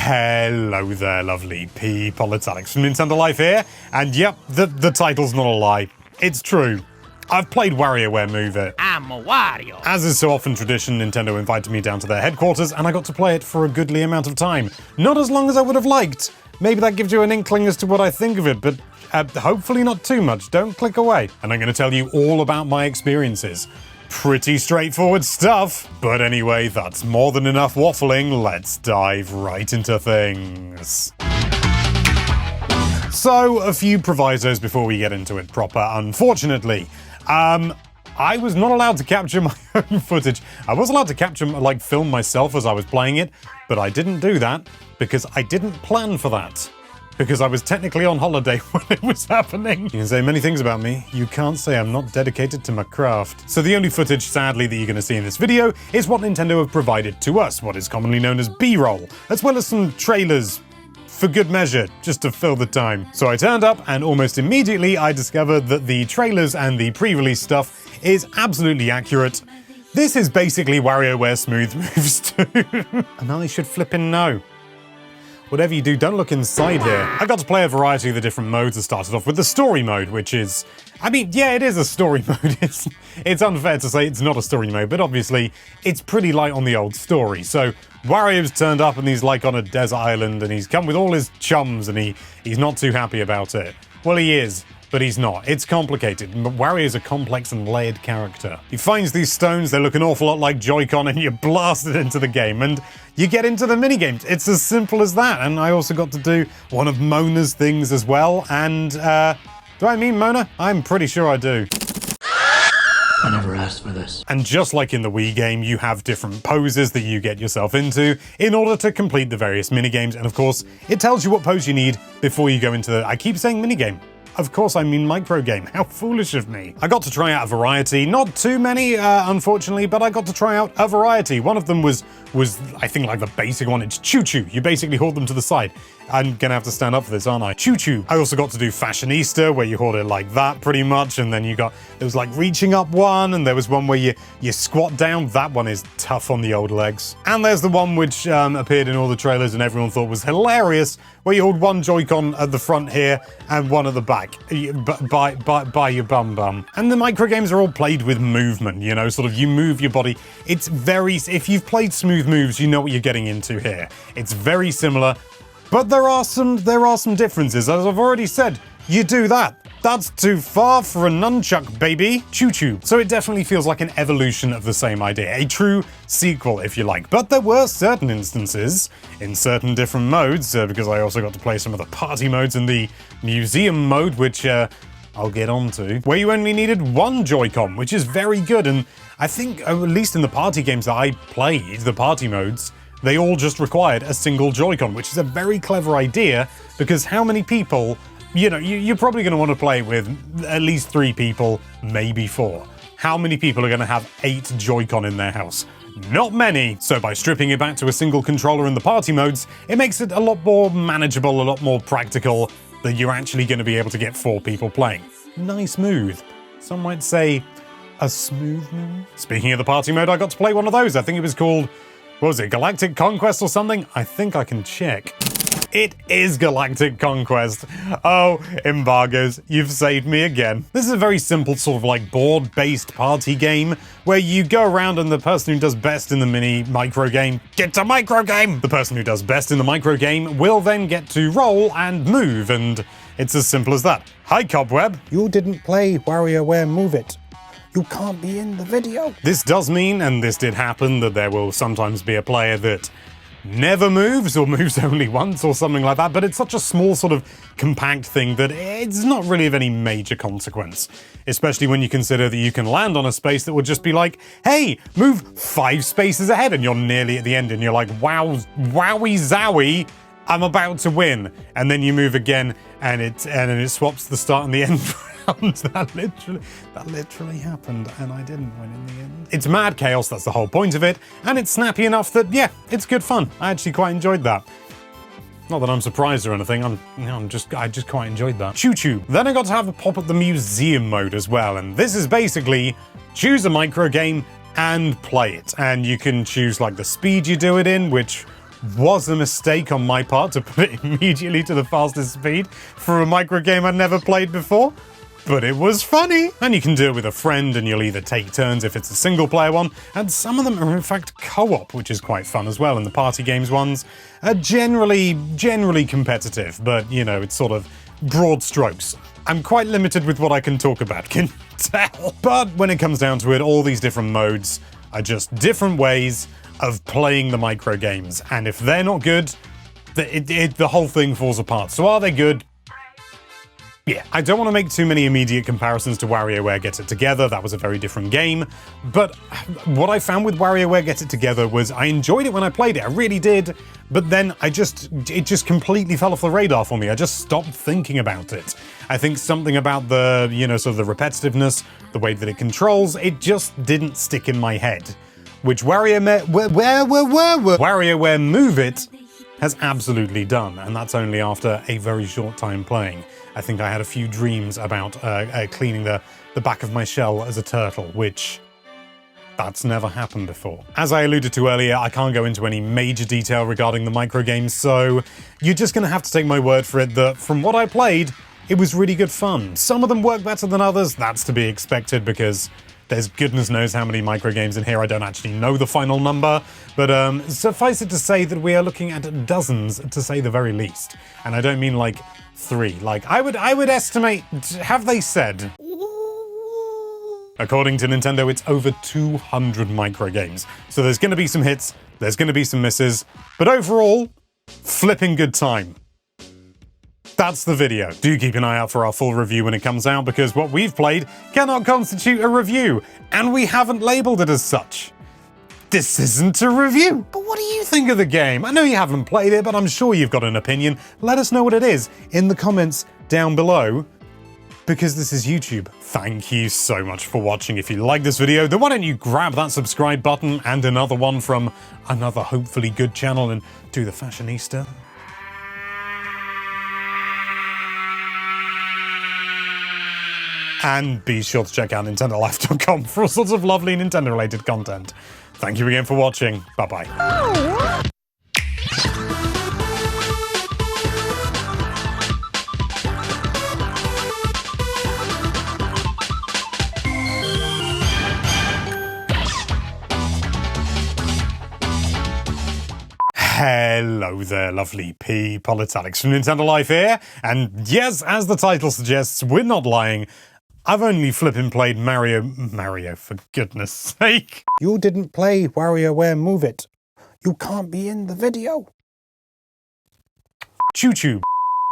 Hello there, lovely people. It's Alex from Nintendo Life here, and yep, the title's not a lie. It's true. I've played WarioWare Move It. I'm a Wario. As is so often tradition, Nintendo invited me down to their headquarters, and I got to play it for a goodly amount of time. Not as long as I would have liked. Maybe that gives you an inkling as to what I think of it, but hopefully not too much. Don't click away. And I'm going to tell you all about my experiences. Pretty straightforward stuff. But anyway, that's more than enough waffling. Let's dive right into things. So, a few provisos before we get into it proper, unfortunately. I was not allowed to capture my own footage. I was allowed to capture, film myself as I was playing it, but I didn't do that because I didn't plan for that. Because I was technically on holiday when it was happening. You can say many things about me. You can't say I'm not dedicated to my craft. So the only footage, sadly, that you're going to see in this video is what Nintendo have provided to us, what is commonly known as B-roll, as well as some trailers, for good measure, just to fill the time. So I turned up, and almost immediately I discovered that the trailers and the pre-release stuff is absolutely accurate. This is basically WarioWare Smooth Moves 2. And I should flippin' know. Whatever you do, don't look inside here. I got to play a variety of the different modes. I started off with the story mode, which is... I mean, yeah, it is a story mode. It's unfair to say it's not a story mode, but obviously it's pretty light on the old story. So Wario's turned up and he's like on a desert island and he's come with all his chums and he's not too happy about it. Well, he is, but he's not. It's complicated. Wario's a complex and layered character. He finds these stones, they look an awful lot like Joy-Con, and you're blasted into the game, and you get into the minigames. It's as simple as that, and I also got to do one of Mona's things as well, and, do I mean Mona? I'm pretty sure I do. I never asked for this. And just like in the Wii game, you have different poses that you get yourself into in order to complete the various minigames, and of course, it tells you what pose you need before you go into the... I keep saying minigame. Of course I mean micro game. How foolish of me. I got to try out a variety. Not too many, unfortunately, but I got to try out a variety. One of them was I think like the basic one. It's choo-choo. You basically hold them to the side. I'm gonna have to stand up for this, aren't I? Choo-choo. I also got to do fashionista, where you hold it like that pretty much, and then there was like reaching up one, and there was one where you squat down. That one is tough on the old legs. And there's the one which appeared in all the trailers and everyone thought was hilarious, where you hold one Joy-Con at the front here and one at the back. By your bum. And the micro games are all played with movement, you know, sort of you move your body. It's very... If you've played Smooth Moves, you know what you're getting into here. It's very similar, but there are some differences. As I've already said, you do that. That's too far for a nunchuck, baby. Choo-choo. So it definitely feels like an evolution of the same idea. A true sequel, if you like. But there were certain instances in certain different modes, because I also got to play some of the party modes in the museum mode, which I'll get onto, where you only needed one Joy-Con, which is very good. And I think, at least in the party games that I played, the party modes, they all just required a single Joy-Con, which is a very clever idea, because how many people... You know, you're probably going to want to play with at least 3 people, maybe 4. How many people are going to have 8 Joy-Con in their house? Not many. So by stripping it back to a single controller in the party modes, it makes it a lot more manageable, a lot more practical, that you're actually going to be able to get 4 people playing. Nice move. Some might say a smooth move. Speaking of the party mode, I got to play one of those. I think it was called, what was it, Galactic Conquest or something? I think I can check. It is Galactic Conquest. Oh, embargoes, you've saved me again. This is a very simple sort of like board-based party game where you go around and the person who does best in the micro game gets a micro game. The person who does best in the micro game will then get to roll and move, and it's as simple as that. Hi, Cobweb. You didn't play WarioWare Move It. You can't be in the video. This does mean, and this did happen, that there will sometimes be a player that never moves or moves only once or something like that, but it's such a small sort of compact thing that it's not really of any major consequence, especially when you consider that you can land on a space that would just be like, hey, move 5 spaces ahead, and you're nearly at the end and you're like, wow, wowie zowie, I'm about to win. And then you move again and it swaps the start and the end round. That literally happened, and I didn't win in the end. It's mad chaos, that's the whole point of it, and it's snappy enough that, yeah, it's good fun. I actually quite enjoyed that. Not that I'm surprised or anything, I just quite enjoyed that. Choo-choo. Then I got to have a pop at the museum mode as well, and this is basically choose a micro game and play it. And you can choose like the speed you do it in, which was a mistake on my part to put it immediately to the fastest speed for a micro game I'd never played before. But it was funny, and you can do it with a friend, and you'll either take turns if it's a single-player one, and some of them are in fact co-op, which is quite fun as well, and the party games ones are generally competitive, but, you know, it's sort of broad strokes. I'm quite limited with what I can talk about, can you tell? But when it comes down to it, all these different modes are just different ways of playing the micro games, and if they're not good, the whole thing falls apart. So are they good? Yeah, I don't want to make too many immediate comparisons to WarioWare Get It Together. That was a very different game. But what I found with WarioWare Get It Together was I enjoyed it when I played it. I really did. But then it just completely fell off the radar for me. I just stopped thinking about it. I think something about the, you know, sort of the repetitiveness, the way that it controls, it just didn't stick in my head. Which WarioWare Move It has absolutely done. And that's only after a very short time playing. I think I had a few dreams about cleaning the back of my shell as a turtle, which that's never happened before. As I alluded to earlier, I can't go into any major detail regarding the micro games, so you're just gonna have to take my word for it that from what I played, it was really good fun. Some of them work better than others, that's to be expected because there's goodness knows how many micro games in here. I don't actually know the final number, but suffice it to say that we are looking at dozens, to say the very least. And I don't mean like 3. Like I would estimate. Have they said? According to Nintendo, it's over 200 micro games. So there's going to be some hits, there's going to be some misses, but overall, flipping good time. That's the video. Do keep an eye out for our full review when it comes out, because what we've played cannot constitute a review, and we haven't labeled it as such. This isn't a review. But what do you think of the game? I know you haven't played it, but I'm sure you've got an opinion. Let us know what it is in the comments down below, because this is YouTube. Thank you so much for watching. If you like this video, then why don't you grab that subscribe button and another one from another hopefully good channel and do the fashionista. And be sure to check out NintendoLife.com for all sorts of lovely Nintendo-related content. Thank you again for watching. Bye-bye. Hello there, lovely people. It's Alex from Nintendo Life here. And yes, as the title suggests, we're not lying. I've only flippin' played Mario, for goodness sake. You didn't play WarioWare Move It. You can't be in the video. Choo-choo.